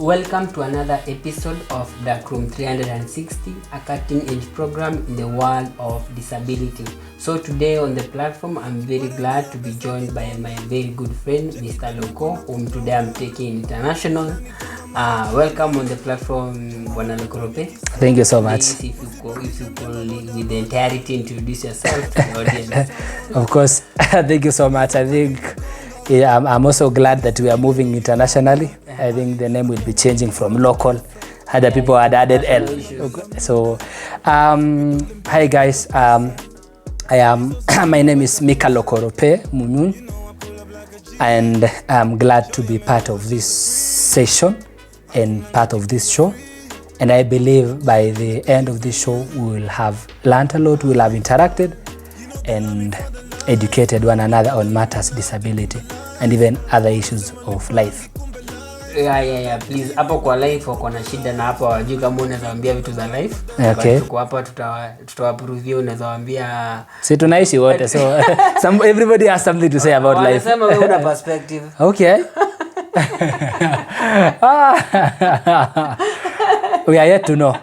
Welcome to another episode of Darkroom 360, a cutting-edge program in the world of disability. So today on the platform, I'm very glad to be joined by my very good friend, Mr. Loko, whom today I'm taking international. Welcome on the platform, Bwana Lokorope. Thank you so much. Please, if you could, with the entirety, introduce yourself to the audience. Of course, thank you so much. I think I'm also glad that we are moving internationally. I think the name will be changing from local. Other people had added L. So, hi guys. I am. My name is Mika Lokorope Munyun, and I'm glad to be part of this session and part of this show. And I believe by the end of this show, we will have learned a lot, we will have interacted and educated one another on matters disability and even other issues of life. Yeah. Please, hapo kwa life wako na shida na hapo wajui kama unaweza waambia vitu za life. Okay. Tuko hapa tutawaprove unaweza waambia. Si tunaishi wote, so everybody has something to say about life. Wanasema wewe una perspective. Okay. We are yet to know.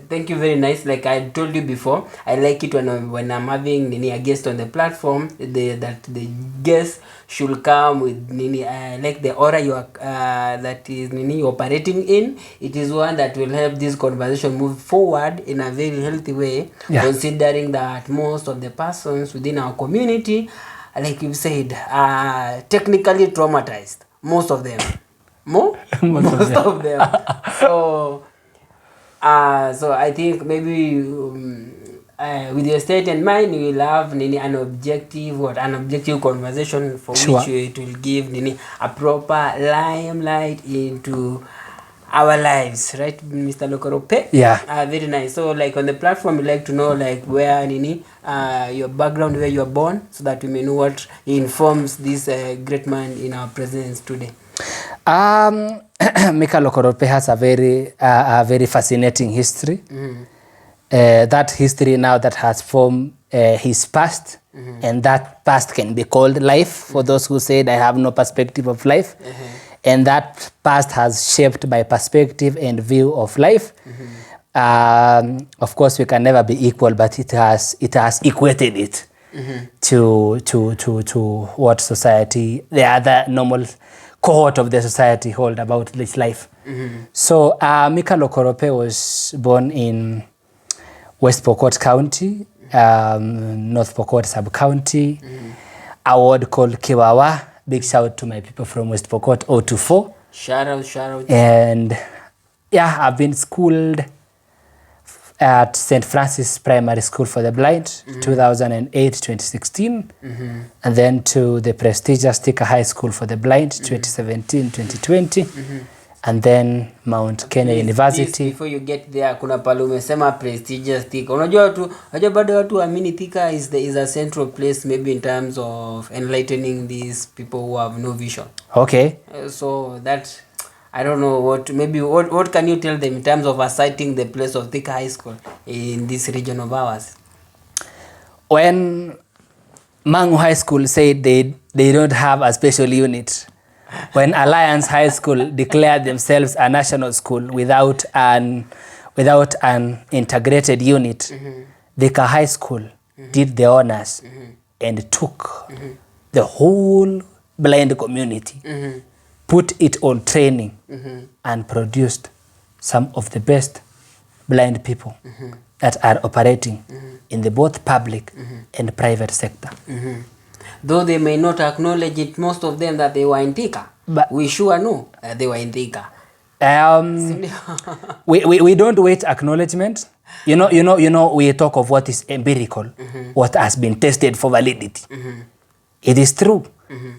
Thank you, very nice. Like I told you before, I like it when I'm having a guest on the platform, that the guest should come with like the aura you are that is operating in. It is one that will help this conversation move forward in a very healthy way, considering that most of the persons within our community, like you said, are technically traumatized. Most of them. Most of them. So I think maybe with your state in mind, we will have an objective conversation for which it will give a proper limelight into our lives, right, Mr. Lokorope? Yeah. Very nice. So like on the platform, we like to know like where your background, where you are born, so that we may know what informs this great man in our presence today. Mika Lokorope has a very fascinating history. That history now that has formed his past, and that past can be called life for those who said I have no perspective of life. And that past has shaped my perspective and view of life. Of course, we can never be equal, but it has equated it to what society, the other normal cohort of the society hold about this life. So Mika Lokorope was born in West Pokot County, North Pokot Sub-County, a ward called Kiwawa. Big shout to my people from West Pokot 024. Shout out. And yeah, I've been schooled at St. Francis Primary School for the Blind, 2008-2016, and then to the prestigious Thika High School for the Blind, 2017-2020, and then Mount Kenya University. Before you get there, kuna pale umesema prestigious Thika. Unajua bado watu waamini Thika is a central place, maybe in terms of enlightening these people who have no vision. Okay. So that, I don't know what can you tell them in terms of asserting the place of Thika High School in this region of ours? When Mangu High School said they don't have a special unit, when Alliance High School declared themselves a national school without an integrated unit, Thika High School did the honors and took the whole blind community, put it on training, and produced some of the best blind people that are operating in the both public and private sector. Though they may not acknowledge it, most of them, that they were in Thika, but we sure know they were in Thika. We don't wait acknowledgement. You know, we talk of what is empirical, what has been tested for validity. It is true.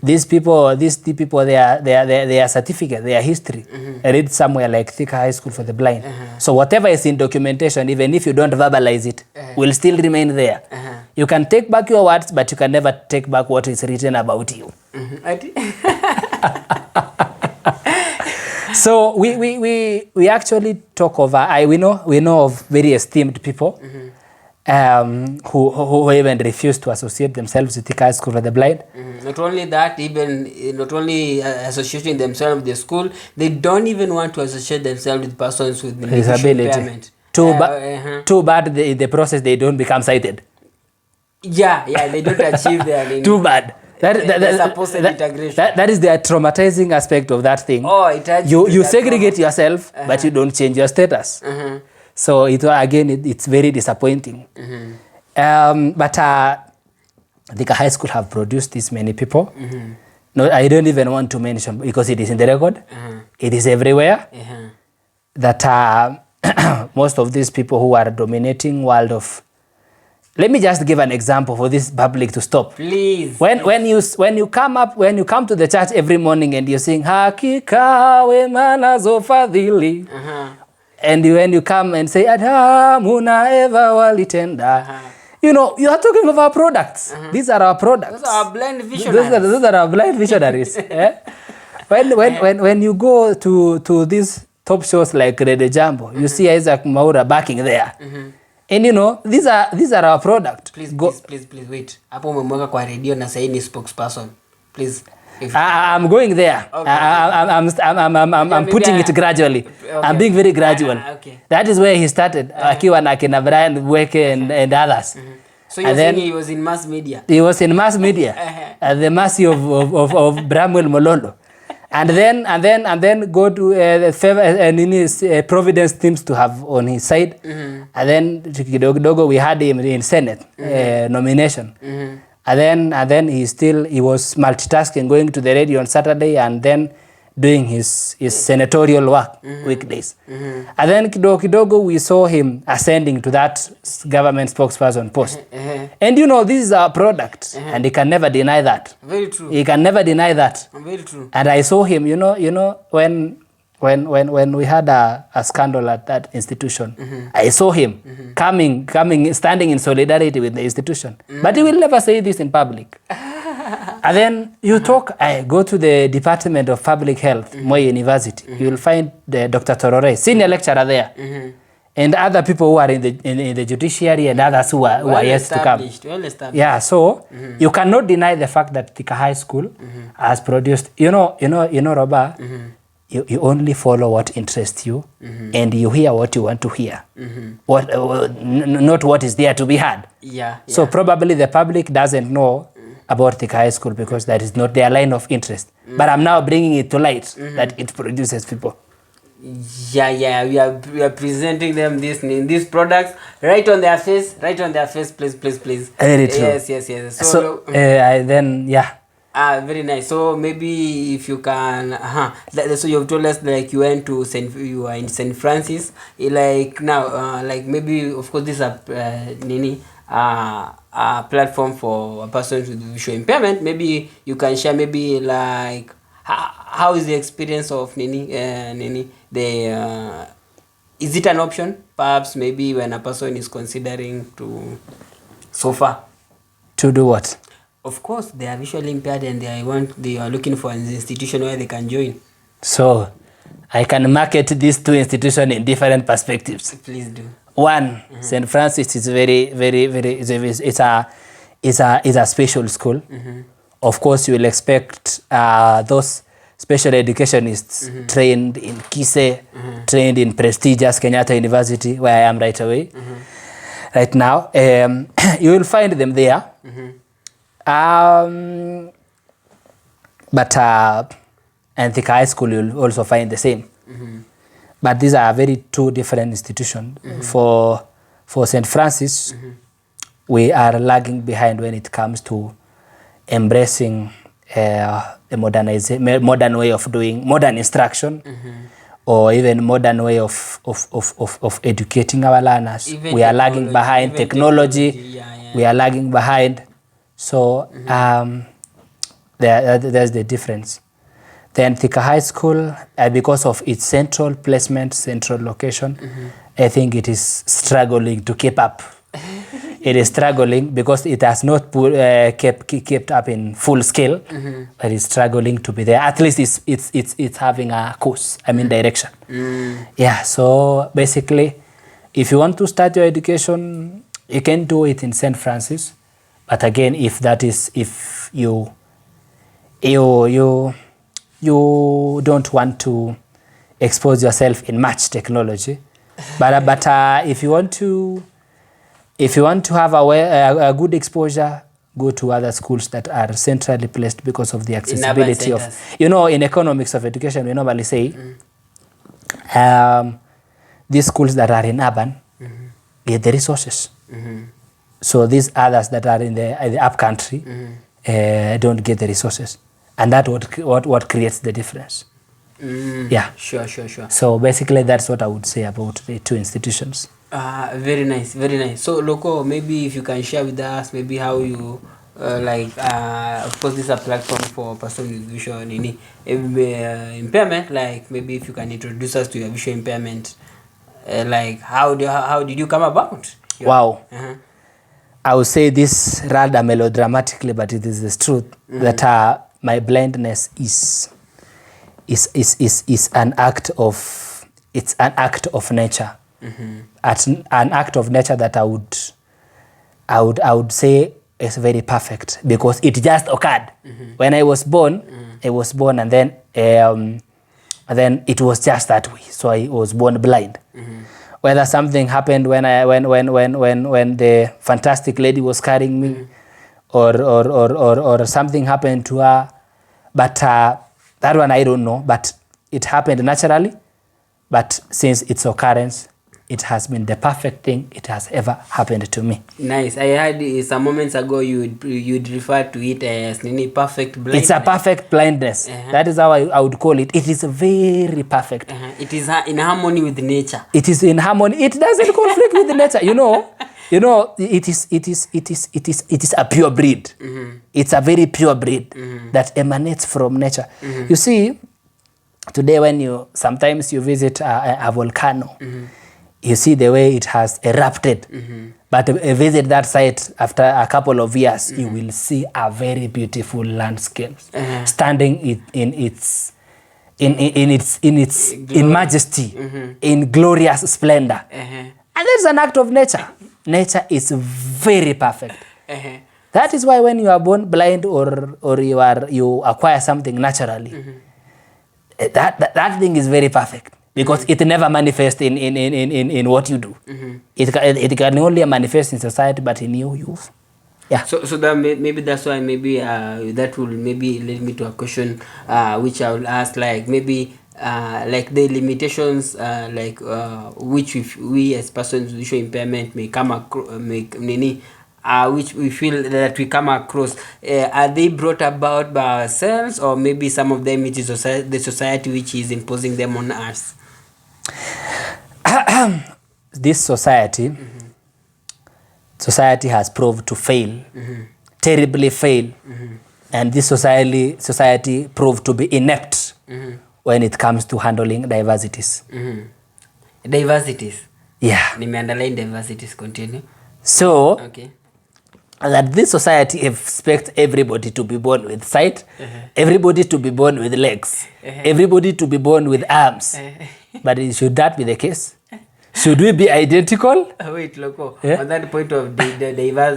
These people, their certificate, their history. I read somewhere like Thika High School for the Blind. So whatever is in documentation, even if you don't verbalize it, will still remain there. You can take back your words, but you can never take back what is written about you. So we actually talk over. We know of very esteemed people who even refuse to associate themselves with Thika High School for the Blind. Not only that, even not only associating themselves with the school, they don't even want to associate themselves with persons with visual impairment. Too bad in the process they don't become sighted. Yeah, they don't achieve their too bad. Integration. That is the traumatizing aspect of that thing. Oh, it you segregate yourself, but you don't change your status. So it's very disappointing. But Thika High School have produced this many people. No, I don't even want to mention because it is in the record. It is everywhere. That most of these people who are dominating world of. Let me just give an example for this public to stop. Please. When you come to the church every morning and you sing Hakika wema nazo fadhili. And when you come and say Adamu na Eva walitenda. You know, you are talking of our products. These are our products. Those are our blind visionaries. Those are our blind visionaries. When you go to these top shows like Radio Jambo, you see Isaac Maura backing there. And you know, these are our product. Please wait. Hapo umemweka kwa radio na sasa ni spokesperson. Please. I'm going there. Okay. I'm putting it gradually. Okay. I'm being very gradual. Okay. That is where he started. Akiwa na kina Brian Weke and others. So you're saying he was in mass media? He was in mass media at the mercy of Bramwell Mololo. And then go to Providence teams to have on his side. And then kidogo we had him in Senate nomination. And then he was multitasking, going to the radio on Saturday and then doing his senatorial work weekdays. And then kidogo we saw him ascending to that government spokesperson post. And you know, this is our product, and he can never deny that. Very true. He can never deny that. Very true. And I saw him, you know, when we had a scandal at that institution, I saw him coming, standing in solidarity with the institution. But he will never say this in public. And then I go to the Department of Public Health, Moi University. You will find Dr. Torore, senior lecturer there. And other people who are in the judiciary and others who are yet to come. Well established. Yeah, so you cannot deny the fact that Thika High School has produced, you know, Roba, you only follow what interests you, and you hear what you want to hear. Not what is there to be heard. So probably the public doesn't know about Thika High School because that is not their line of interest. But I'm now bringing it to light that it produces people. We are presenting them these products right on their face, please. Very true. Yes. So very nice. So maybe if you can, so you've told us like you are in St. Francis, like now, like maybe of course this is a platform for a person with visual impairment. Maybe you can share maybe like how is the experience of is it an option perhaps maybe when a person is considering to so far to do what? Of course they are visually impaired and they are looking for an institution where they can join. So I can market these two institutions in different perspectives. Please do. One, St. Francis is very, very, very. It's a special school. Of course, you will expect those special educationists trained in Kise, trained in prestigious Kenyatta University, where I am right away, right now. You will find them there. But and Thika High School, you will also find the same. But these are very two different institutions. For St. Francis, we are lagging behind when it comes to embracing a modern way of doing modern instruction, or even modern way of educating our learners. Even we are lagging behind technology. We are lagging behind. So there's the difference. Then Thika High School, because of its central placement, central location, I think it is struggling to keep up. It is struggling because it has not kept up in full scale, but it's struggling to be there. At least it's having a course, direction. Yeah, so basically, if you want to start your education, You can do it in St. Francis, but again, if you don't want to expose yourself in much technology, but if you want to have a good exposure, go to other schools that are centrally placed because of the accessibility of, in economics of education, we normally say these schools that are in urban get the resources. So these others that are in the up country don't get the resources, and that what creates the difference. Yeah, sure. So basically that's what I would say about the two institutions. Very nice. So Loco, maybe if you can share with us maybe how you of course this is a platform for person with visual impairment, like maybe if you can introduce us to your visual impairment, like how did you come about? Wow. I would say this rather melodramatically, but it is the truth that my blindness is an act of nature. An act of nature that I would say is very perfect, because it just occurred when I was born. I was born, and then it was just that way. So I was born blind. Whether something happened when the fantastic lady was carrying me, or something happened to her, but that one I don't know. But it happened naturally. But since its occurrence, it has been the perfect thing it has ever happened to me. Nice. I heard some moments ago you'd refer to it as perfect blindness. It's a perfect blindness. That is how I would call it. It is very perfect. It is in harmony with nature. It is in harmony. It doesn't conflict with nature. It is a pure breed. It's a very pure breed that emanates from nature. You see, today when sometimes you visit a volcano, you see the way it has erupted. But visit that site after a couple of years, you will see a very beautiful landscape standing in majesty, in glorious splendor. And that's an act of nature. Nature is very perfect. That is why when you are born blind or you acquire something naturally, that thing is very perfect. Because it never manifests in what you do. It can only manifest in society, but in you. Yeah. So that maybe that's why that will maybe lead me to a question which I will ask, like maybe like the limitations which we as persons with visual impairment may come across, which we feel that we come across, are they brought about by ourselves, or maybe some of them it is the society which is imposing them on us? This society has proved to fail, terribly fail, and this society proved to be inept when it comes to handling diversities. Diversities? Yeah. Underline diversities, continue. So, okay, that this society expects everybody to be born with sight, everybody to be born with legs, everybody to be born with arms. But should that be the case? Should we be identical? Wait, Loco. On that point of the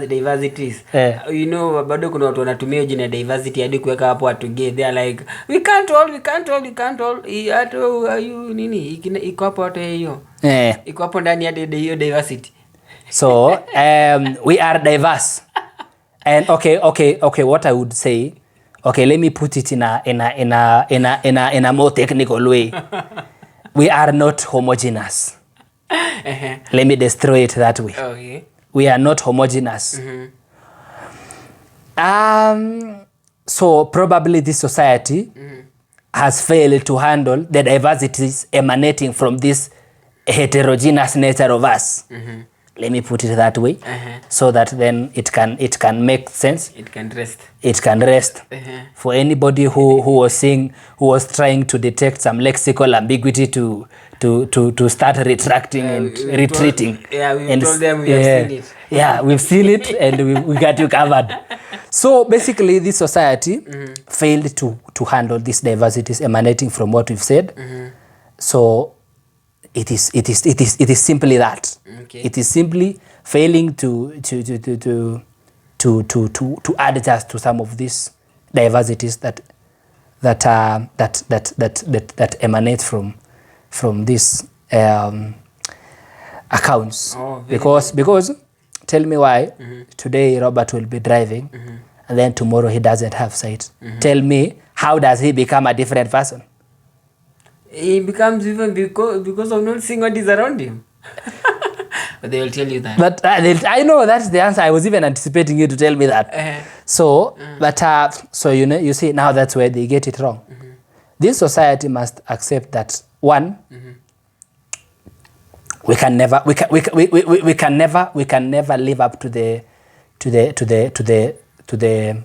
diversities, bado kuna watu wanatumia jina diversity hadi kuweka hapo watu gay. They are like, we can't all. Hata nini iko hapo hata hiyo. Iko hapo ndani hadi hiyo diversity. So, we are diverse. And okay, what I would say, okay, let me put it in a more technical way. We are not homogeneous. Let me destroy it that way. Okay. We are not homogeneous. So probably this society has failed to handle the diversities emanating from this heterogeneous nature of us. Let me put it that way, so that then it can make sense. It can rest. It can rest. For anybody who was trying to detect some lexical ambiguity to start retracting and retreating. We told them we have seen it. Yeah, we've seen it and we got you covered. So basically, this society failed to handle these diversities emanating from what we've said. So it is simply that. Okay. It is simply failing to adjust to some of these diversities that emanate from these accounts. Because tell me why today Robert will be driving and then tomorrow he doesn't have sight. Tell me, how does he become a different person? He becomes even because of not seeing what is around him. But they will tell you that. But I know that's the answer. I was even anticipating you to tell me that. So, so you see, now that's where they get it wrong. This society must accept that one, we can never live up to the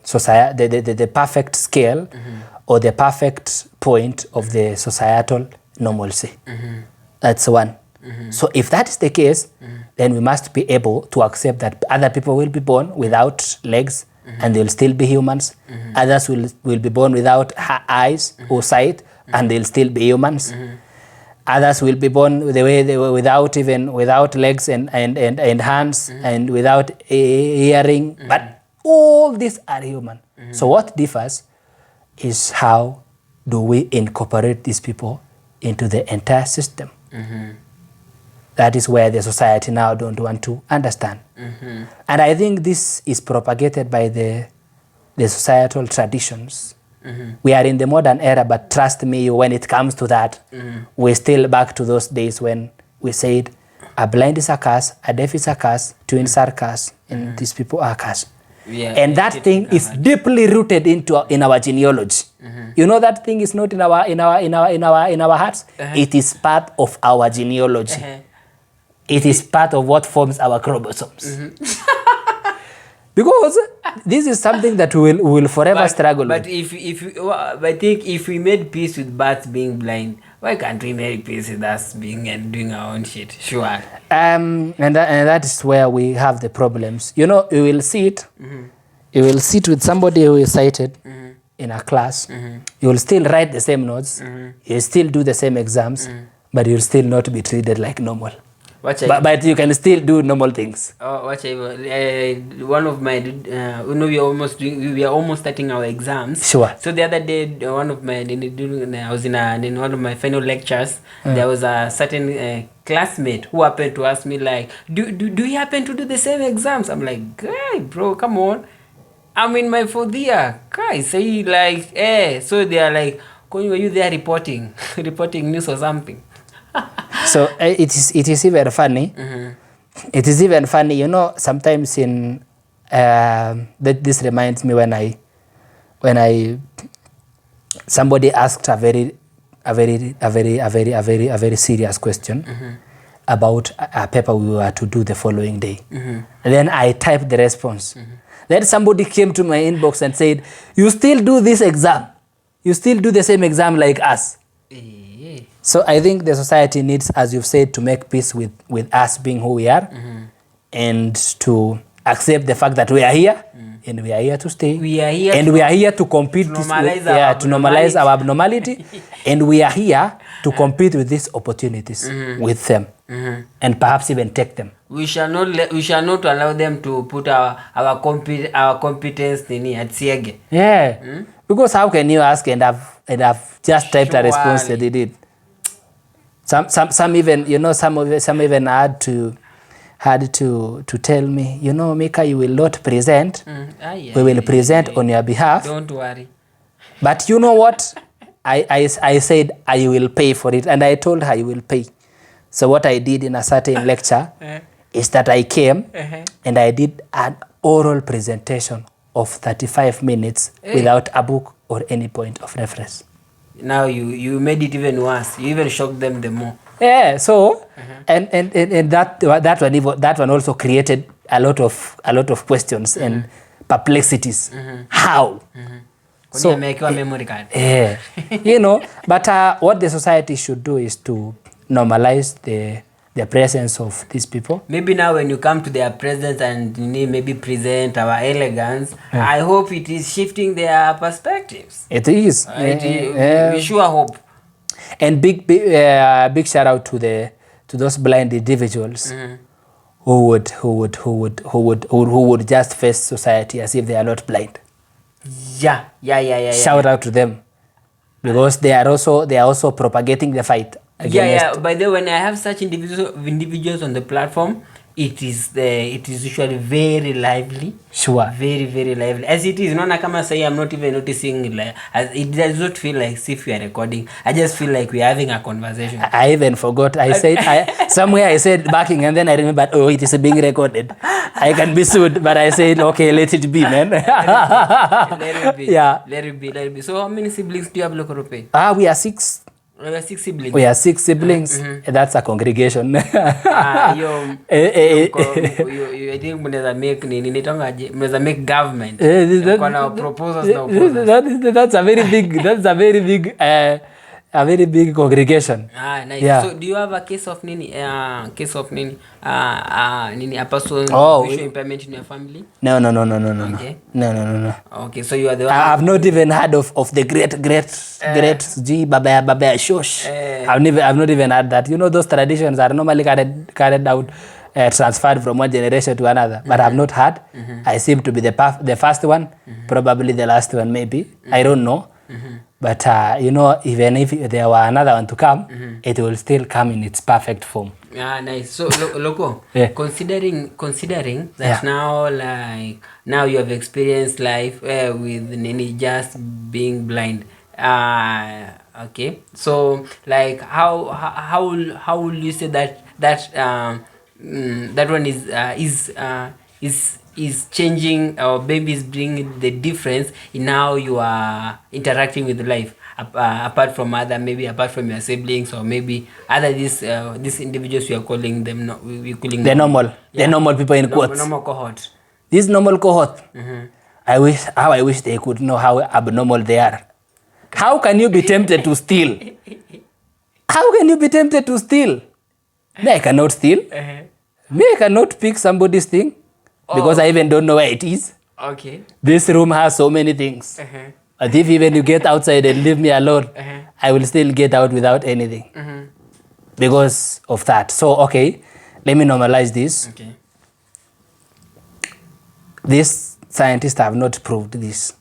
society, the perfect scale or the perfect point of the societal normalcy. That's one. So if that is the case, then we must be able to accept that other people will be born without legs and they'll still be humans. Others will be born without eyes or sight and they'll still be humans. Others will be born the way they were without legs and hands and without hearing. But all these are human. So what differs is how do we incorporate these people into the entire system. That is where the society now don't want to understand. And I think this is propagated by the societal traditions. We are in the modern era, but trust me, when it comes to that, we're still back to those days when we said a blind is a curse, a deaf is a curse, twins are curse, and these people are curse. Yeah, and that thing is deeply rooted in our genealogy. You know that thing is not in our hearts. It is part of our genealogy. It is part of what forms our chromosomes. Because this is something that we will forever struggle with. But I think if we made peace with bats being blind, why can't we make peace with us being and doing our own shit? Sure. And that is where we have the problems. You know, you will sit with somebody who is sighted in a class. You will still write the same notes. You will still do the same exams, but you will still not be treated like normal. But you can still do normal things. One of my, we are almost starting our exams. Sure. So the other day, I was in one of my final lectures. There was a certain classmate who happened to ask me like, do you happen to do the same exams? I'm like, guy, bro, come on. I'm in my 4th year. Guy, say like, so they are like, were you there reporting news or something? So it is even funny. It is even funny, you know. Sometimes in this reminds me when somebody asked a very serious question about a paper we were to do the following day. And then I typed the response. Then somebody came to my inbox and said, "You still do this exam? You still do the same exam like us?" So I think the society needs, as you've said, to make peace with us being who we are and to accept the fact that we are here and we are here to stay. We are here to compete, to normalize our abnormality and we are here to compete with these opportunities with them and perhaps even take them. We shall not allow them to put our competence at Siege. Yeah. Because how can you ask and have just typed a response that they did? Some even, you know, some even had to tell me, you know, Mika, you will not present. We will present on your behalf. Don't worry. But you know what? I said I will pay for it, and I told her I will pay. So what I did in a certain lecture is that I came and I did an oral presentation of 35 minutes without a book or any point of reference. Now you made it even worse. You even shocked them the more. Yeah. So and that one also created a lot of questions and perplexities. How? So make your memory card. Yeah. You know. But what the society should do is to normalize the presence of these people. Maybe now when you come to their presence and maybe present our elegance, I hope it is shifting their perspectives. It is. We sure hope. And big shout out to the to those blind individuals who would just face society as if they are not blind. Shout out to them, because they are also propagating the fight against. By the way, when I have such individuals on the platform, it is usually very lively. Sure. Very, very lively. As it is, naona kama say I'm not even noticing, like, as it does not feel like if we are recording. I just feel like we are having a conversation. I even forgot. I said backing, and then I remembered, oh, it is being recorded. I can be sued, but I said, okay, let it be, man. Let it be. Yeah. Let it be. So how many siblings do you have, Lokorope? We are 6. We are 6 siblings. We are 6 siblings. That's a congregation. I think mnaweza make nini nitongaje, mnaweza make government. Kuna proposals na opposers. That's a very big congregation. Nice. Yeah. So do you have a case of nini a person visual impairment in your family? No. Okay. No. Okay, so you are the one. I've not even heard of the great G Baba Shosh. I've not even heard that. You know, those traditions are normally carried out, transferred from one generation to another, but I've not heard. I seem to be the first one, probably the last one, maybe. I don't know. But you know, even if there were another one to come, it will still come in its perfect form. Nice. So Loco, considering that now you have experienced life with Nini just being blind. Okay. So like how will you say that one is changing, or maybe is bringing the difference in how you are interacting with life, apart from apart from your siblings, or maybe other these individuals we are calling them, the normal people in quotes. Normal cohort. This normal cohort. I wish they could know how abnormal they are. How can you be tempted to steal? How can you be tempted to steal? Me, I cannot steal. Me, I cannot pick somebody's thing. Because I even don't know where it is. Okay. This room has so many things. But if even you get outside and leave me alone, I will still get out without anything. Because of that. So, okay, let me normalize this. Okay. These scientists have not proved this.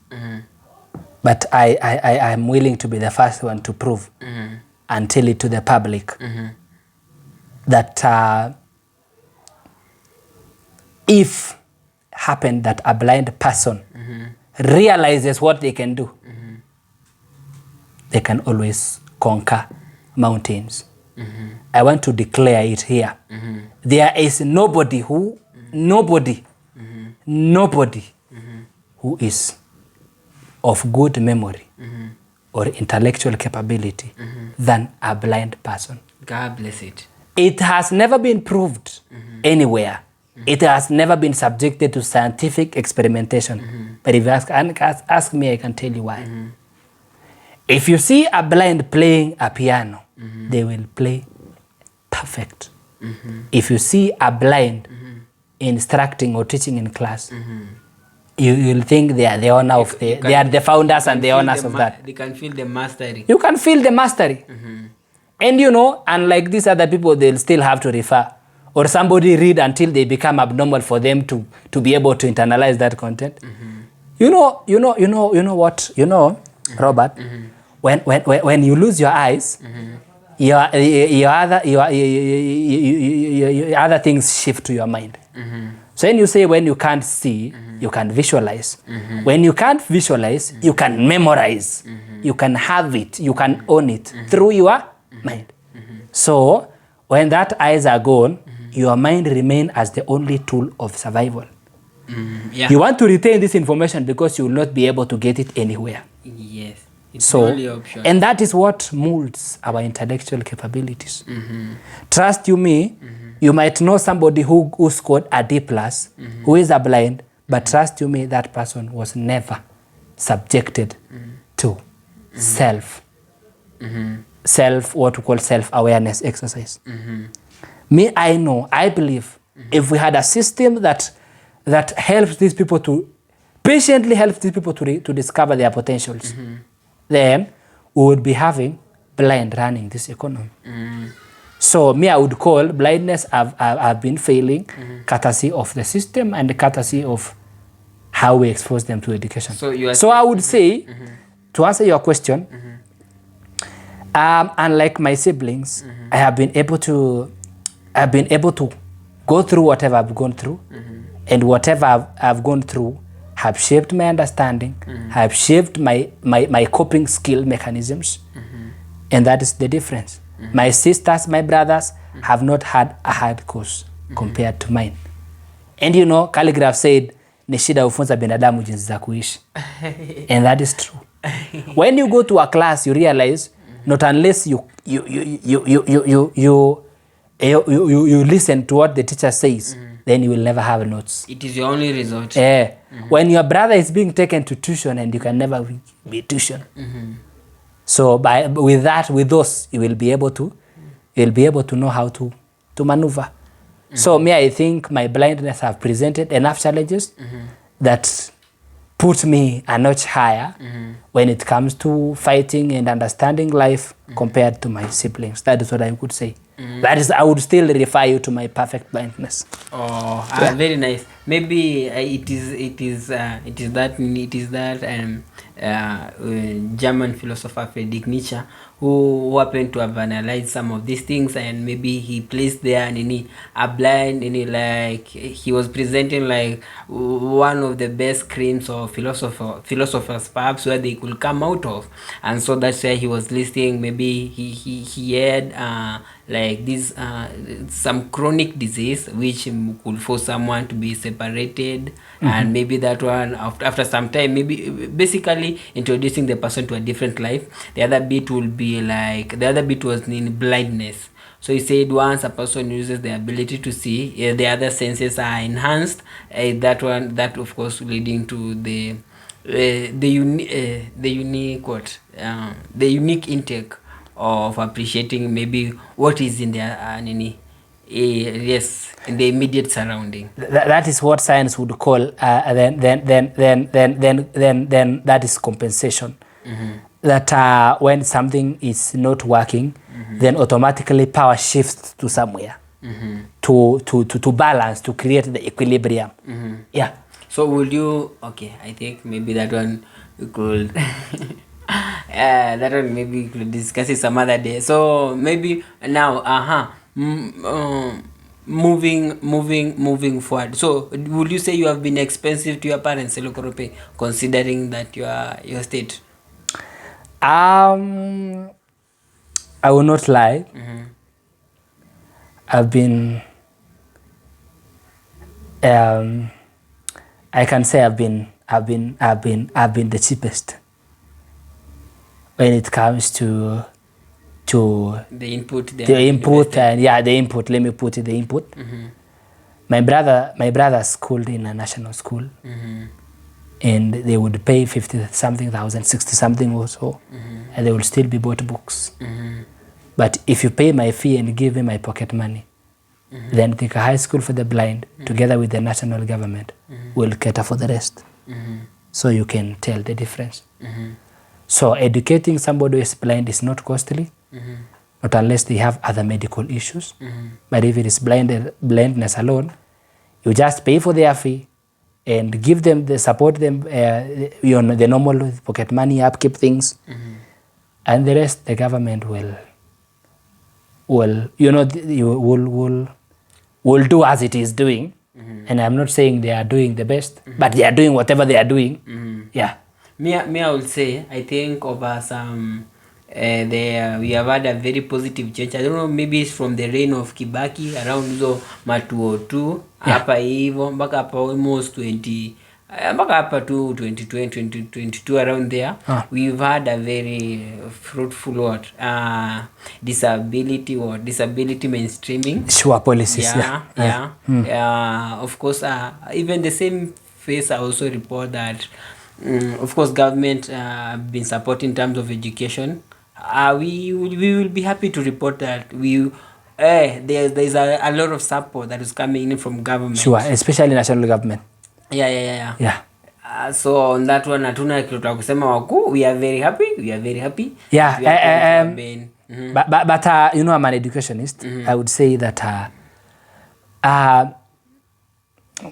But I am willing to be the first one to prove and tell it to the public that if happened that a blind person realizes what they can do, they can always conquer mountains. I want to declare it here. There is nobody who is of good memory or intellectual capability than a blind person. God bless it. It has never been proved anywhere. It has never been subjected to scientific experimentation. But if you ask me, I can tell you why. If you see a blind playing a piano, they will play perfect. If you see a blind instructing or teaching in class, you'll think they are the owner of they are the founders and the owners of that. They can feel the mastery. You can feel the mastery. And you know, unlike these other people, they'll still have to refer. Or somebody read until they become abnormal for them to be able to internalize that content. You know what? Robert, when you lose your eyes, your other things shift to your mind. So when you say when you can't see, you can visualize. When you can't visualize, you can memorize. You can have it. You can own it through your mind. So when that eyes are gone, your mind remains as the only tool of survival. You want to retain this information because you will not be able to get it anywhere. Yes. It's the only option. And that is what molds our intellectual capabilities. Trust you me, you might know somebody who scored a D+, who is a blind, but trust you me, that person was never subjected to what we call self-awareness exercise. Me, I believe if we had a system that helps these people patiently helps these people to discover their potentials, then we would be having blind running this economy. So me, I would call blindness I've been failing courtesy of the system and courtesy of how we expose them to education. So I would say, to answer your question, unlike my siblings, I have been able to go through whatever I've gone through, and whatever I've gone through have shaped my understanding, have shaped my coping skill mechanisms, and that is the difference. My sisters, my brothers have not had a hard course compared to mine. And you know, Calligraph said, ni shida ufunza binadamu jinsi za kuishi. And that is true. When you go to a class, you realize not unless you listen to what the teacher says, then you will never have notes. It is your only result. When your brother is being taken to tuition and you can never be tuition. So with those, you will be able to know how to maneuver. So me, I think my blindness have presented enough challenges that put me a notch higher when it comes to fighting and understanding life compared to my siblings. That is what I would say. That is, I would still refer you to my perfect blindness. Very nice. Maybe it is that German philosopher Friedrich Nietzsche who happened to have analyzed some of these things, and maybe he placed there a blind, like he was presenting like one of the best screens of philosophers perhaps where they could come out of, and so that's why he was listing. Maybe he had like this some chronic disease which could force someone to be separated, and maybe that one after some time, maybe basically introducing the person to a different life. The other bit was in blindness. So he said once a person uses the ability to see, the other senses are enhanced. That of course leading to the unique intake of appreciating maybe what is in their in the immediate surrounding. That is what science would call then that is compensation. That when something is not working, then automatically power shifts to somewhere to balance, to create the equilibrium. Yeah. So would you? Okay, I think maybe that one we could. That one maybe we could discuss it some other day. So maybe now, moving forward. So would you say you have been expensive to your parents, Elokorope, considering that your state? I will not lie. I've been. I can say I've been the cheapest when it comes to the input. And the input. Let me put it, the input. My brother schooled in a national school, and they would pay 50-something thousand, 60-something or so, and they will still be bought books. But if you pay my fee and give me my pocket money, then Thika High School for the Blind, together with the national government, will cater for the rest. So you can tell the difference. So educating somebody who is blind is not costly, not unless they have other medical issues. But if it is blindness alone, you just pay for their fee and give them support them, the normal pocket money, upkeep things, and the rest the government will do as it is doing. And I'm not saying they are doing the best, but they are doing whatever they are doing. Yeah. Me, I will say, I think over some, we have had a very positive change. I don't know, maybe it's from the reign of Kibaki around hizo matuotu hapa hivyo mpaka hapa almost 20 mpaka hapa tu 2020 2022 around there. We've had a very fruitful disability mainstreaming. Sure, policies. Of course, even the same face I also report that of course government been supporting in terms of education. We will be happy to report that there's a lot of support that is coming in from government. Sure, especially national government. Yeah. So on that one, hatuna kitu cha kusema wakuu. We are very happy. Yeah. But you know, I'm an educationist. I would say that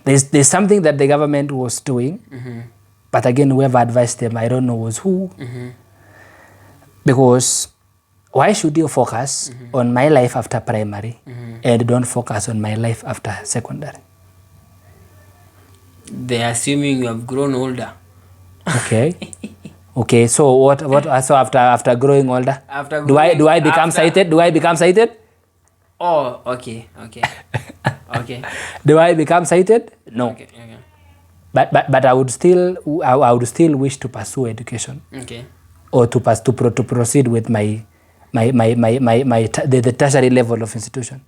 there's something that the government was doing, but again, whoever advised them, I don't know was who. Because why should you focus on my life after primary and don't focus on my life after secondary? They're assuming you have grown older. Okay. Okay, so what so after growing older? Do I become sighted? Do I become sighted? Oh, okay. Okay. Do I become sighted? No. Okay. But I would still wish to pursue education. Okay. Or to proceed with the tertiary level of institution.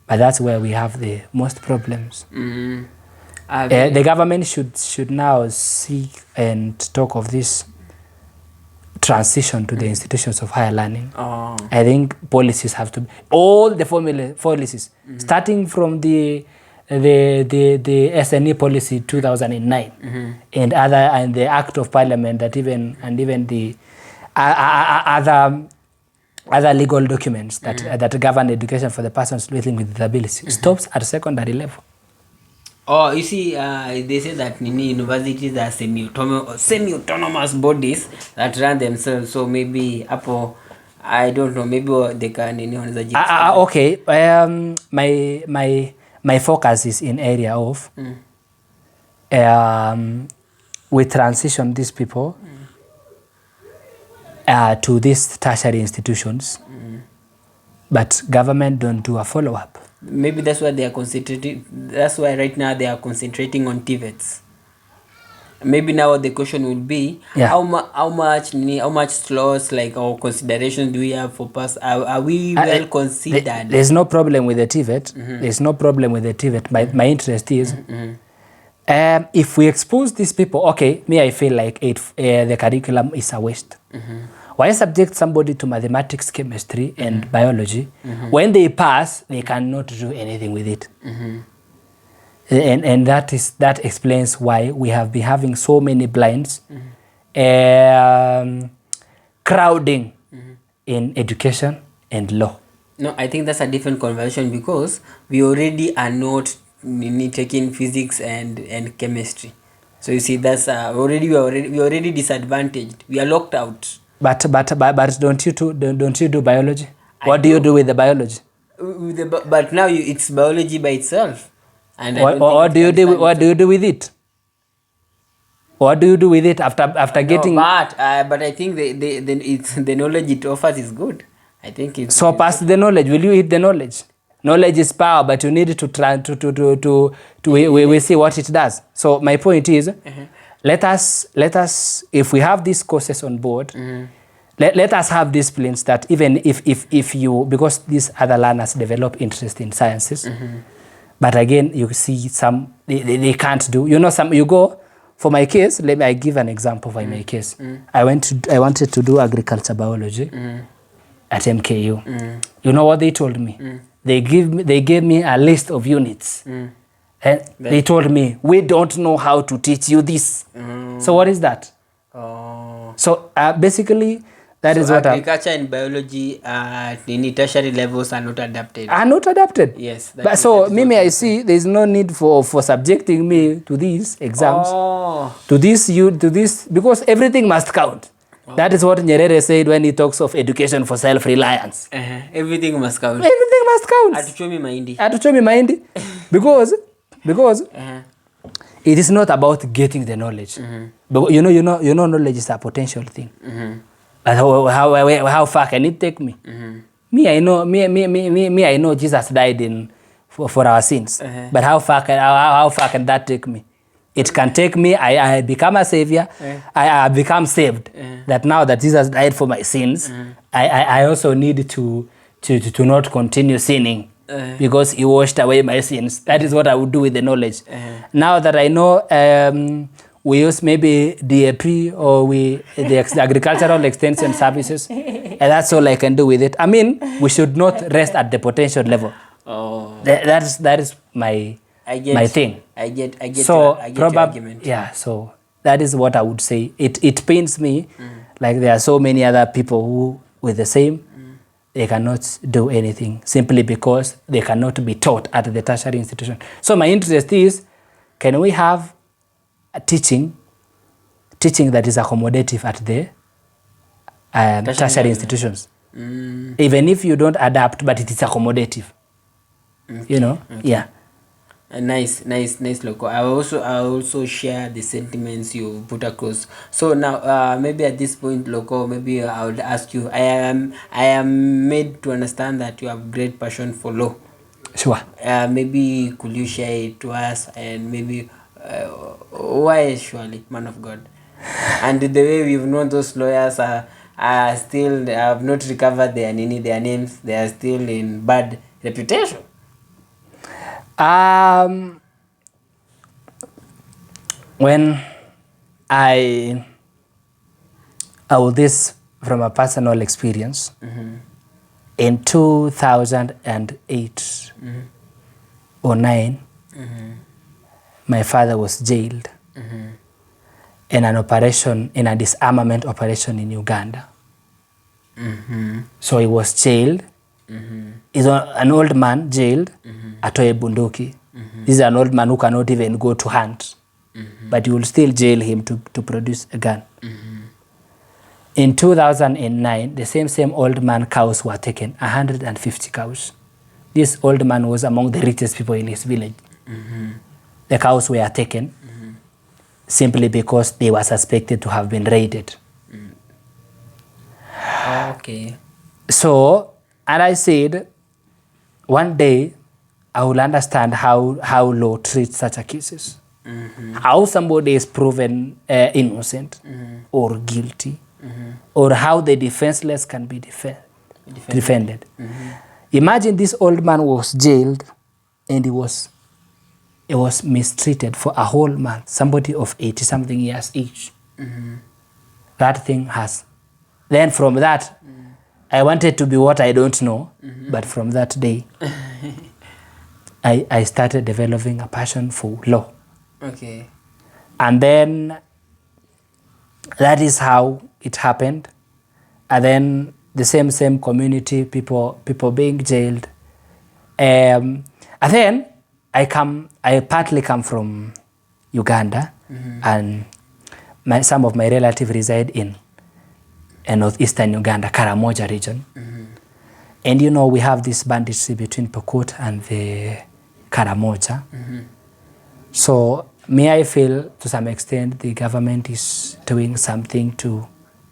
But that's where we have the most problems. The government should now seek and talk of this transition to the institutions of higher learning. I think policies have to be, all the policies, starting from the SNE policy 2009 and the Act of Parliament that even the other legal documents that govern education for the persons living with disability stops at secondary level. Oh, you see, they say that universities are semi-autonomous bodies that run themselves. So maybe I don't know. Maybe they can. Okay. My focus is in area of we transition these people to these tertiary institutions, but government don't do a follow-up. Maybe that's why they are concentrating. That's why right now they are concentrating on TVETs. Maybe now the question would be how much slots or consideration do we have for pass? Are we well considered? There's no problem with the TVET. There's no problem with the TVET. My interest is if we expose these people. Okay, I feel like the curriculum is a waste. Why subject somebody to mathematics, chemistry, and biology when they pass, they cannot do anything with it? And that explains why we have been having so many blinds crowding in education and law. No, I think that's a different conversation because we already are not taking physics and chemistry. So you see, that's we already disadvantaged. We are locked out. But don't you do biology? What do you do with the biology? But now it's biology by itself. And what do you do with it? What do you do with it after getting? But I think the knowledge it offers is good. I think it's so pass the knowledge. Will you eat the knowledge? Knowledge is power, but you need to try to we see what it does. So my point is, let us if we have these courses on board, let us have disciplines that even if you, because these other learners develop interest in sciences, but again you see some they can't do. You go. For my case, I give an example for my case. I wanted to do agriculture biology at MKU. You know what they told me? They gave me a list of units. And they told me, we don't know how to teach you this. So what is that? So basically, that is what agriculture and biology in tertiary levels are not adapted. Yes. But I see there is no need for subjecting me to these exams. To this because everything must count. That is what Nyerere said when he talks of education for self-reliance. Everything must count. Everything must count. Atuchomi mahindi. Because it is not about getting the knowledge. But you know knowledge is a potential thing. But how far can it take me? I know Jesus died for our sins. But how far can that take me? It can take me, I become a savior, I become saved. That now that Jesus died for my sins, I also need to not continue sinning because he washed away my sins. That is what I would do with the knowledge. Now that I know we use maybe DAP or the agricultural extension services, and that's all I can do with it. I mean, we should not rest at the potential level. That is my thing. I get so your argument. Yeah, so that is what I would say. It pains me like there are so many other people who with the same they cannot do anything simply because they cannot be taught at the tertiary institution. So my interest is, can we have a teaching that is accommodative at the tertiary institutions? Even if you don't adapt, but it is accommodative. You know? Yeah. Nice, Loco. I also share the sentiments you put across. So now, maybe at this point, Loco, maybe I would ask you. I am made to understand that you have great passion for law. Sure. Maybe could you share it to us, and maybe why surely, man of God, and the way we've known those lawyers are still have not recovered their names. They are still in bad reputation. When I will this from a personal experience. In 2008 or 9, my father was jailed in an operation, in a disarmament operation in Uganda. So he was jailed. He's an old man jailed, atoe bunduki. This is an old man who cannot even go to hunt. But you will still jail him to produce a gun. In 2009, the same old man cows were taken, 150 cows. This old man was among the richest people in his village. The cows were taken simply because they were suspected to have been raided. Okay. So, and I said, one day I will understand how law treats such cases. How somebody is proven innocent or guilty, or how the defenseless can be defended. Imagine this old man was jailed and he was mistreated for a whole month. Somebody of 80-something years each. That thing has. Then from that, I wanted to be what I don't know, but from that day, I started developing a passion for law. Okay. And then that is how it happened. And then the same community, people being jailed. And then I partly come from Uganda, and some of my relatives reside in northeastern Uganda, Karamoja region. And you know, we have this banditry between Pokot and the Karamoja. So I feel to some extent the government is doing something to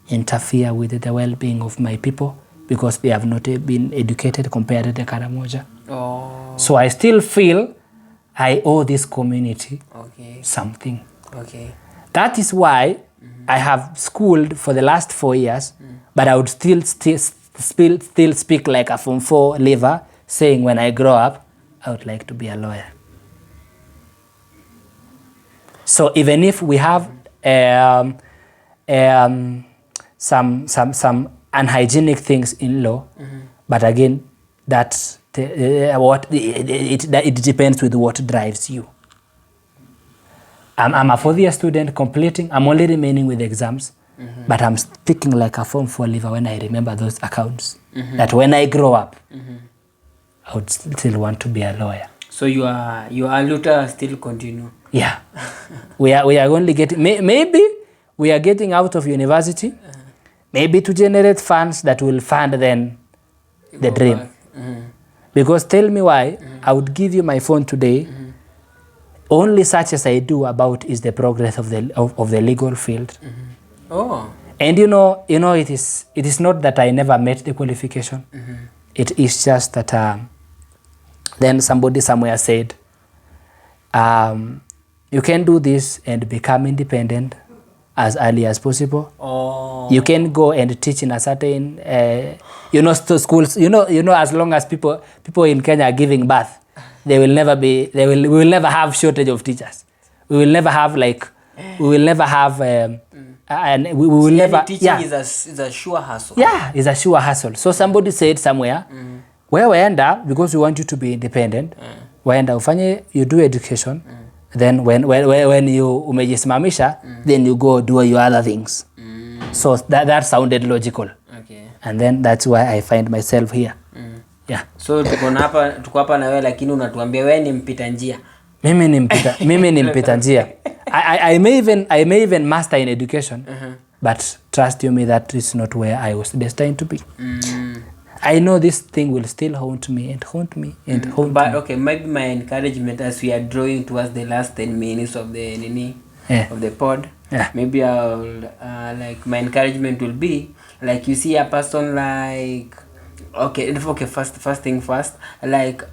interfere with the well-being of my people because they have not been educated compared to the Karamoja. So I still feel I owe this community something. That is why I have schooled for the last 4 years, but I would still speak like a Form 4 leaver, saying when I grow up, I would like to be a lawyer. So even if we have some unhygienic things in law, but again, it depends with what drives you. I'm a 4th-year student completing. I'm only remaining with exams, but I'm speaking like a Form 4 leaver when I remember those accounts. That when I grow up, I would still want to be a lawyer. So your Luther still continue. Yeah, we are only getting. Maybe we are getting out of university, maybe to generate funds that will fund then the dream. Because tell me why, I would give you my phone today. Only such as I do about is the progress of the legal field. And you know, it is not that I never met the qualification. It is just that then somebody somewhere said, you can do this and become independent as early as possible. You can go and teach in a certain, schools. As long as people in Kenya are giving birth, we will never have shortage of teachers. We will never have teaching is a sure hustle. Yeah, it's a sure hustle. So somebody said somewhere, where waenda, because we want you to be independent, waenda ufanye, you do education, then when you umejisimamisha, then you go do your other things. So that sounded logical. and then that's why I find myself here. Yeah. So tuko hapa na wewe, lakini unatuambia wewe ni mpita njia. Mimi ni mpita njia. I may even master in education, but trust you me, that is not where I was destined to be. I know this thing will still haunt me and haunt me and haunt but me. Okay, maybe my encouragement as we are drawing towards the last 10 minutes of the of the pod, maybe I'll like my encouragement will be like, you see a person like first thing first, like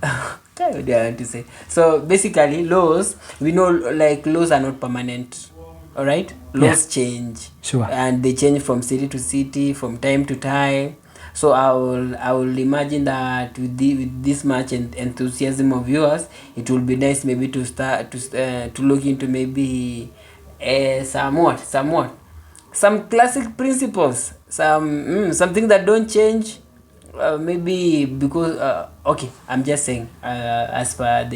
what do I want to say? So basically laws, we know like laws are not permanent. All right, laws change. Sure. And they change from city to city, from time to time. So I will imagine that with this much enthusiasm of yours, it will be nice maybe to start to look into maybe some classic principles, something that don't change. Maybe because okay, I'm just saying as per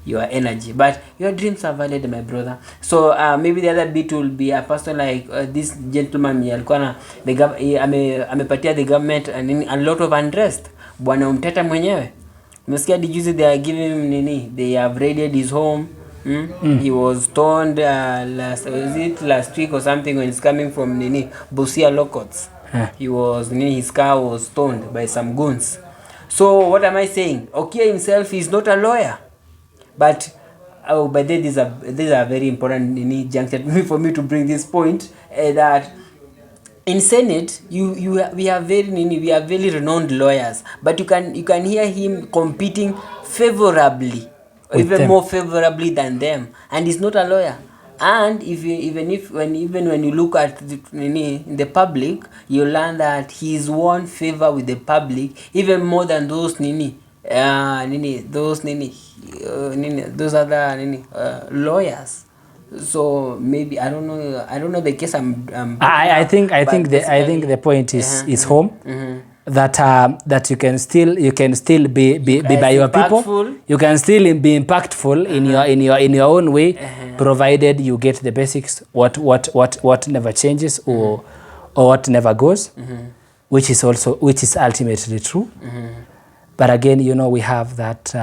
your energy, but your dreams are valid, my brother. So maybe the other bit will be a person like this gentleman alikuwa amepatia the government a lot of unrest. Bwana Umteta mwenyewe, umesikia dijuzi they are giving him they have raided his home. He was stoned last week or something when he's coming from Busia Locots. He was his car was stoned by some goons. So what am I saying? Okia himself is not a lawyer, but these are very important juncture for me to bring this point, that in Senate we are very renowned lawyers, but you can hear him competing favorably, even more favorably than them, and he's not a lawyer. And when you look at in the public, you learn that he's won favor with the public even more than those those other lawyers. So maybe I don't know the case. I think the point is home. That you can still be by your people. You can still be impactful in your own way, provided you get the basics. What never changes or what never goes, which is ultimately true. But again, we have that.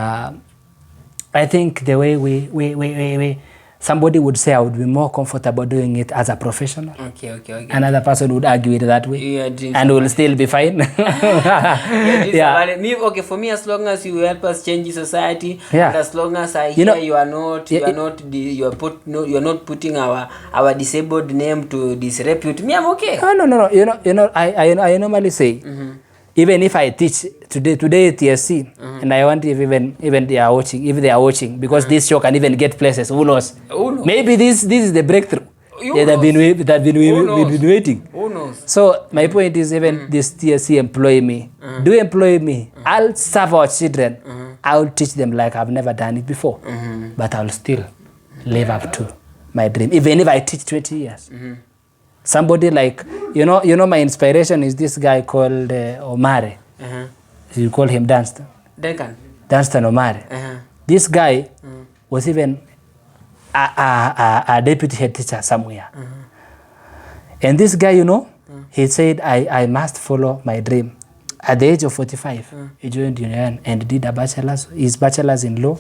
I think the way we somebody would say I would be more comfortable doing it as a professional. Okay. Another person would argue it that way, and will still be fine. For me, as long as you help us change society, and as long as I hear you are not putting our disabled name to disrepute me, I'm okay. No. I normally say, even if I teach today at TSC, and I want if even they are watching, because this show can even get places. Who knows? Maybe this is the breakthrough that have been waiting. Who knows? So my point is, even this TSC employ me. I'll serve our children. I'll teach them like I've never done it before. But I'll still live up to my dream, even if I teach 20 years. Somebody like, my inspiration is this guy called Omare. You call him Dunstan Omare. This guy was even a deputy head teacher somewhere. And this guy, he said, I must follow my dream. At the age of 45, he joined Union and did his bachelor's in law.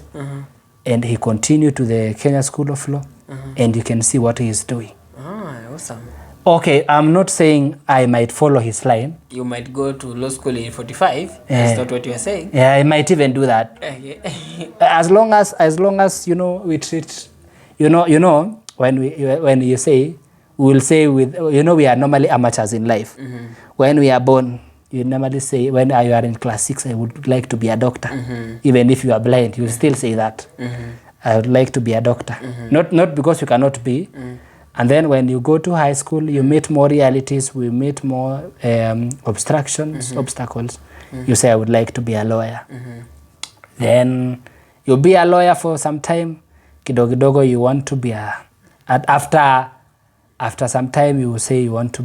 And he continued to the Kenya School of Law. And you can see what he is doing. Awesome. Okay, I'm not saying I might follow his line. You might go to law school in 45. That's not what you are saying. Yeah, I might even do that. As long as we treat, when you say, we will say we are normally amateurs in life. When we are born, you normally say, when you are in class 6, I would like to be a doctor. Even if you are blind, you will still say that. I would like to be a doctor. Not because you cannot be. And then when you go to high school, you meet more realities, we meet more obstacles. You say, I would like to be a lawyer. Then you'll be a lawyer for some time. Kidogo, you want to be after some time, you will say you want to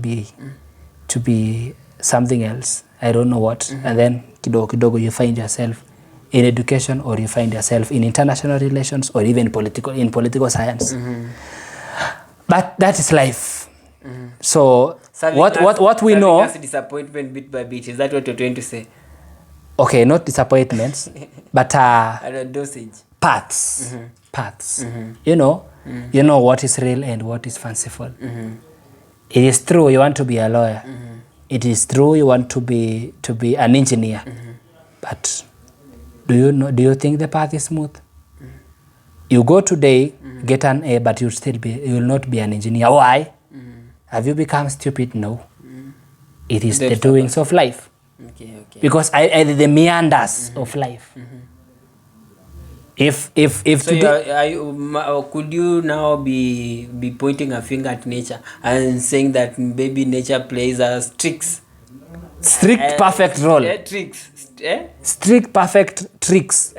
be something else. I don't know what. And then kidogo, you find yourself in education, or you find yourself in international relations, or even in political science. But that is life. So Serving what we serving know, us disappointment bit by bit. Is that what you're trying to say? okay, not disappointments, but Dosage. paths. Paths. You know what is real and what is fanciful. It is true you want to be a lawyer. It is true you want to be an engineer. But do you think the path is smooth? You go today, get an A, but you will not be an engineer. Why? Have you become stupid? No. It is the doings of life. Okay. Because the meanders of life. If So today, could you now be pointing a finger at nature and saying that maybe nature plays us tricks? strict perfect role. Tricks. Strict perfect tricks.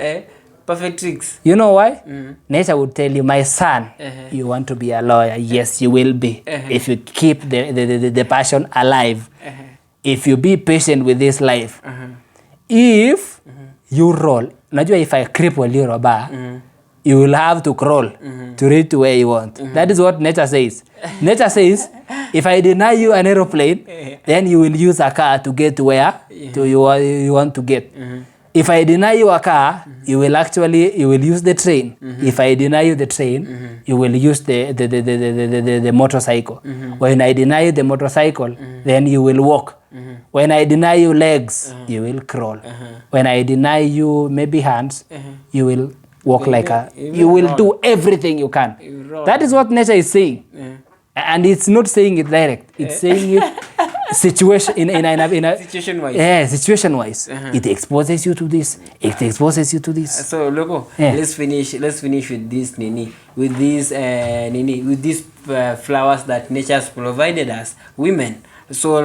Perfect tricks. You know why? Nature would tell you, my son, you want to be a lawyer. Yes, you will be. If you keep the passion alive. If you be patient with this life. If you roll. Najua if I cripple you, Roba, you will have to crawl to reach to where you want. That is what nature says. Nature says, if I deny you an aeroplane, then you will use a car to get to where you want to get. If I deny you a car, you will use the train. If I deny you the train, you will use the motorcycle. When I deny you the motorcycle, then you will walk. When I deny you legs, you will crawl. When I deny you maybe hands, you will walk you will do everything you can. That is what nature is saying. And it's not saying it direct. It's saying it situation Situation wise. Yeah, situation wise. It exposes you to this. It exposes you to this. So look, let's finish with this with these flowers that nature has provided us, women. So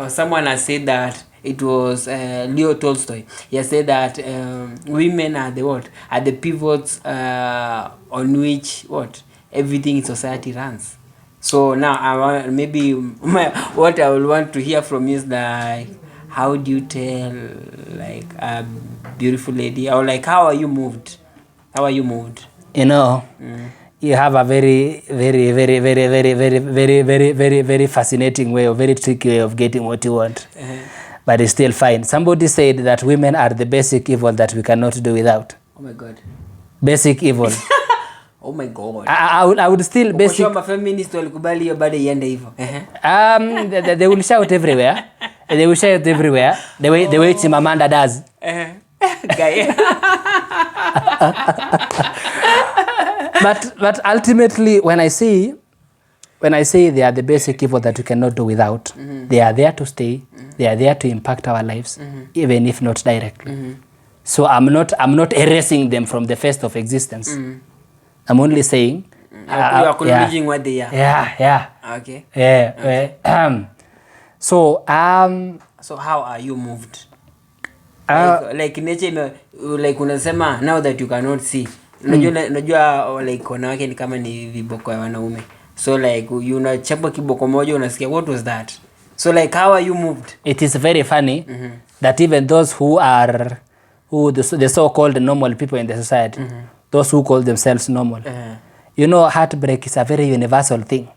someone has said that it was Leo Tolstoy. He said that women are the pivots on which everything in society runs. So now what I will want to hear from you is how do you tell a beautiful lady, or how are you moved? You have a very, very, very, very, very, very, very, very, very, very fascinating way, or very tricky way of getting what you want. But it's still fine. Somebody said that women are the basic evil that we cannot do without. Oh my God. Basic evil. Oh my God. I would still basic. Feminist walikubali hiyo bado iende hivyo. They will shout everywhere. They will shout everywhere. The way Chimamanda does. Guy. But ultimately, when I say they are the basic evil that we cannot do without, they are there to stay. They are there to impact our lives, even if not directly. So I'm not erasing them from the face of existence. I'm only saying you are acknowledging what they are. Yeah. Okay. Yeah. So how are you moved? Nature, unasema now that you cannot see. Unajua wanawake ni kama ni viboko ya wanaume. So unachapa kiboko moja unasikia what was that? So how are you moved? It is very funny that even those the so-called normal people in the society, those who call themselves normal, heartbreak is a very universal thing.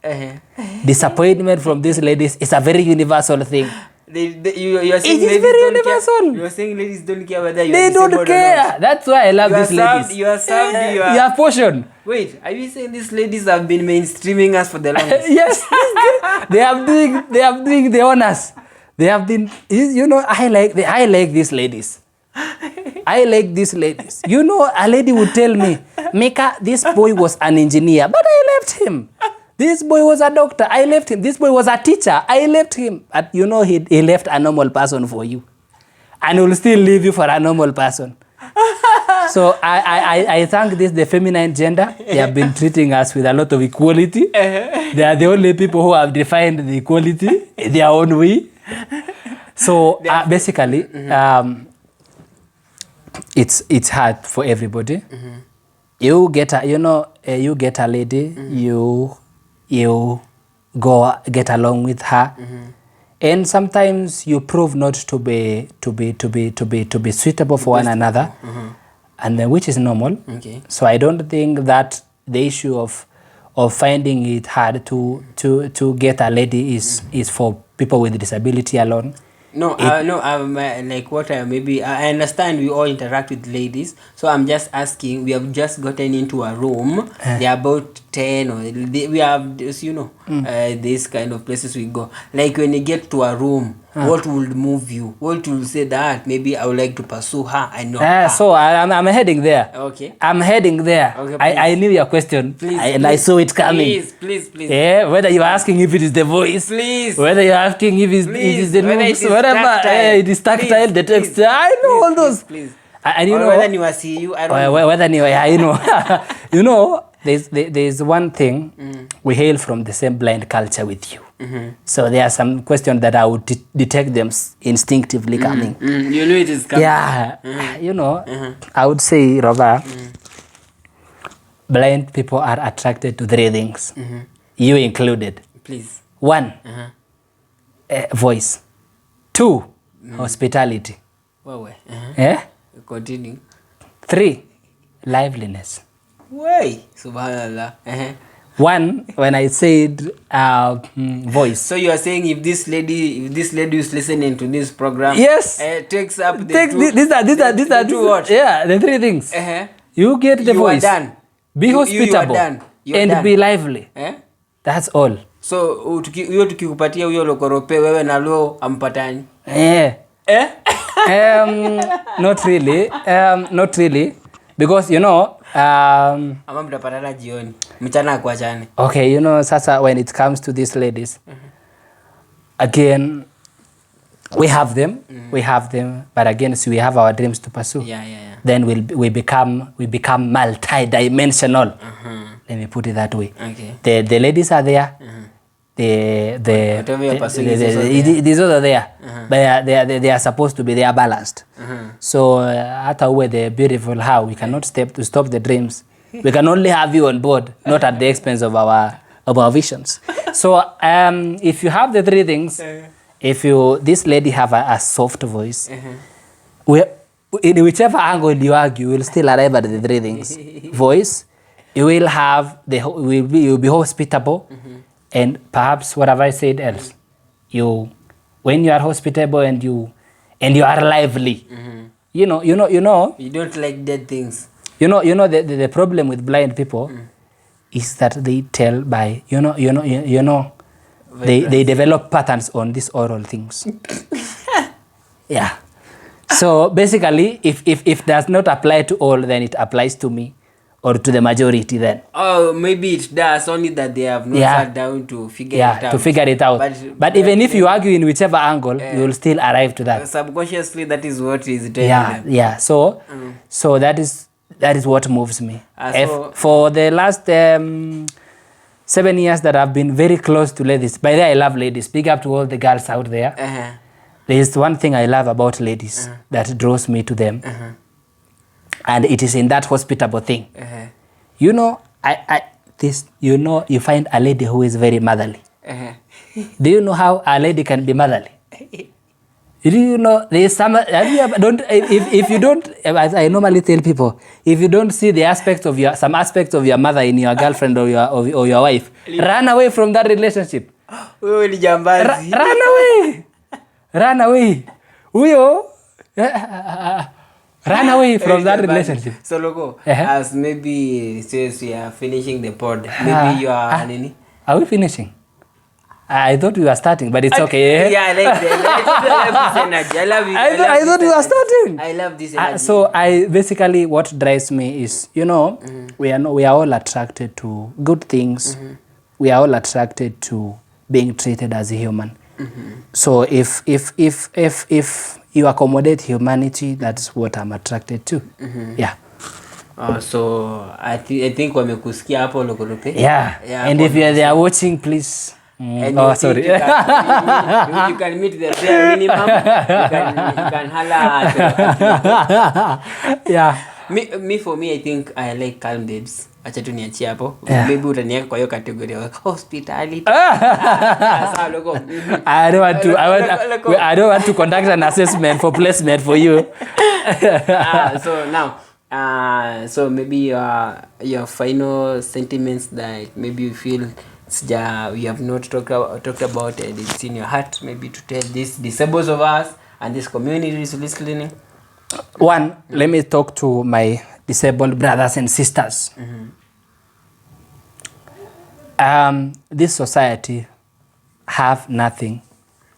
Disappointment from these ladies is a very universal thing. You are saying it is very universal. You are saying ladies don't care whether you they are don't care. Or not. That's why I love these ladies. You are served. You are portion. Wait, are you saying these ladies have been mainstreaming us for the longest? Yes. They have doing the honors. They have been. I like these ladies. I like these ladies. A lady would tell me, Mika, this boy was an engineer, but I left him. This boy was a doctor. I left him. This boy was a teacher. I left him. But he left a normal person for you. And he will still leave you for a normal person. So I thank the feminine gender. They have been treating us with a lot of equality. They are the only people who have defined the equality in their own way. So basically, it's hard for everybody. You get a lady, you go get along with her, and sometimes you prove not to be suitable for one another, and then which is normal. Okay. So I don't think that the issue of of finding it hard to get a lady is for people with disability alone. No, no, like what maybe I understand we all interact with ladies, so I'm just asking. We have just gotten into a room. They're about 10 or we have this, this kind of places we go. Like when you get to a room, what would move you? What will say that maybe I would like to pursue her? I know. Her. So I'm heading there. Okay. I'm heading there. Okay, I knew your question. Please, and I saw it coming. Please. Yeah, whether you're asking if it is the voice. Please. Whether you're asking if it is the looks, whatever. It is tactile, the texture. I know all those. Please. And you know whether you see you, I don't know. Whether you know. There's one thing. We hail from the same blind culture with you. So there are some questions that I would detect them instinctively coming. You know it is coming. Yeah. I would say, Robert, blind people are attracted to 3 things. You included. Please. 1, voice. 2, hospitality. Continue. 3, liveliness. Way, subhanallah. 1, when I said voice. So you are saying if this lady is listening to this program, yes, takes up the these are what? Yeah, the 3 things. You get the voice. You are done. Be hospitable and be lively. That's all. So hiyo tukikupatia huyo lokorope wewe na leo ampatani. Not really because ama mtapatana jioni mchana kuachane. Okay, sasa when it comes to these ladies, again we have them, but again we have our dreams to pursue. Then we become multi-dimensional. Let me put it that way. Okay. The ladies are there. These are there. They are supposed to be, they are balanced. So hata uwe the beautiful how, we cannot stop the dreams. We can only have you on board, not at the expense of our visions. So if you have the 3 things, this lady have a soft voice, in whichever angle you argue, you will still arrive at the 3 things. Voice, you will have you'll be hospitable, and perhaps what have I said else? When you are hospitable and you are lively, you don't like dead things. The problem with blind people is that they tell by they develop patterns on these oral things. Yeah. So basically, if does not apply to all, then it applies to me or to the majority then. Oh, maybe it does, only that they have not sat down to figure it out. To figure it out. But even if you argue in whichever angle, you will still arrive to that. Subconsciously, that is what is telling them. Yeah. So that is what moves me. For the last 7 years that I've been very close to ladies. By the way, I love ladies. Big up to all the girls out there. There is one thing I love about ladies that draws me to them. And it is in that hospitable thing. You find a lady who is very motherly. Do you know how a lady can be motherly? Do you know there is some if you don't, as I normally tell people, if you don't see the aspect of some aspects of your mother in your girlfriend or your wife, run away from that relationship. Run away. Run away from that relationship. So logo, as maybe since we are finishing the pod, maybe you are Are we finishing? I thought we were starting, but it's okay. Yeah, I like this energy. I love it. I thought we were starting. I love this energy. So basically what drives me is, we are all attracted to good things. We are all attracted to being treated as a human. So if you accommodate humanity, that's what I'm attracted to. Yeah. So I think wamekusikia hapo lokolope. Yeah. And if you are there watching, please. Sorry. You can meet the bare minimum. You can holla at yeah. For me, I think I like calm babes. Acha tu niachie hapo. Maybe utaniweka kwa hiyo category ya hospitality. Sawa logo. I don't want to conduct an assessment for placement for you. So now So maybe your final sentiments that maybe you feel we have not talked about and it's in your heart, maybe to tell these disabled of us and this community is listening. One, let me talk to my disabled brothers and sisters. This society have nothing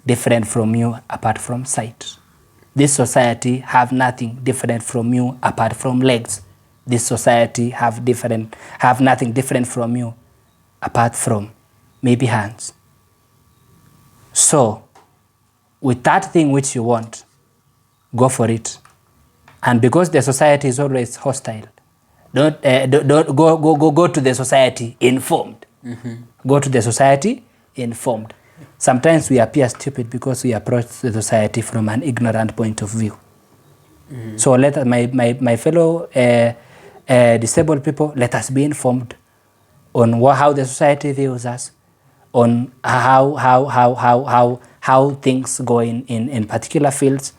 different from you apart from sight. This society have nothing different from you apart from legs. This society have nothing different from you apart from maybe hands. So, with that thing which you want, go for it. And because the society is always hostile, don't go to the society informed. Go to the society informed. Sometimes we appear stupid because we approach the society from an ignorant point of view. So let my fellow disabled people, let us be informed on how the society views us, on how things go in particular fields,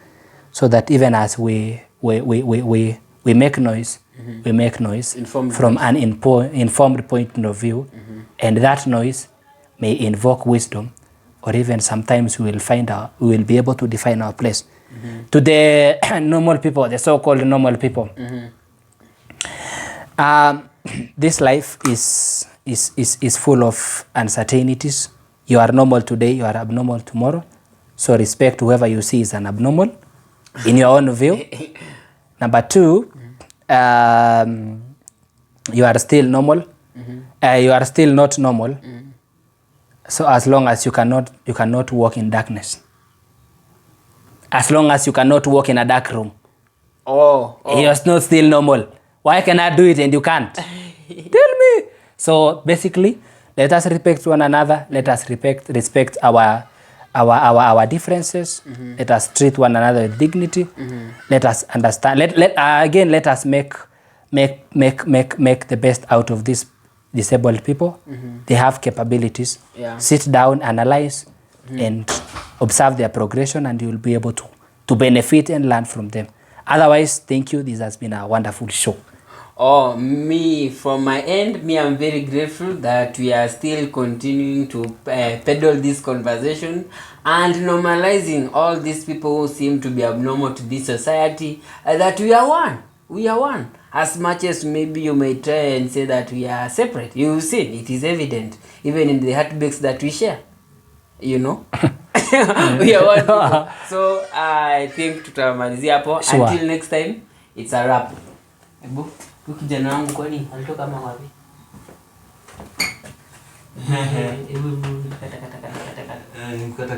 so that even as we make noise, we make noise from an informed point of view, and that noise may invoke wisdom, or even sometimes we will be able to define our place. To the normal people, the so-called normal people, this life is full of uncertainties. You are normal today, you are abnormal tomorrow. So respect whoever you see is an abnormal in your own view. Number two, you are still normal. You are still not normal. So as long as you cannot walk in darkness. As long as you cannot walk in a dark room. You're not still normal. Why can I do it and you can't? Tell me. So basically, let us respect one another. Let us respect our differences. Let us treat one another with dignity. Let us understand. Let us make the best out of these disabled people. They have capabilities. Sit down, analyze, and observe their progression, and you will be able to benefit and learn from them. Otherwise, thank you. This has been a wonderful show. From my end, I'm very grateful that we are still continuing to peddle this conversation and normalizing all these people who seem to be abnormal to this society, that we are one. We are one. As much as maybe you may try and say that we are separate, you see, it is evident, even in the heartbeats that we share. You know? We are one people. So I think tutamalizia hapo. Until next time, it's a wrap. Kijana wangu kwani alitoka kama wapi? Hebu kata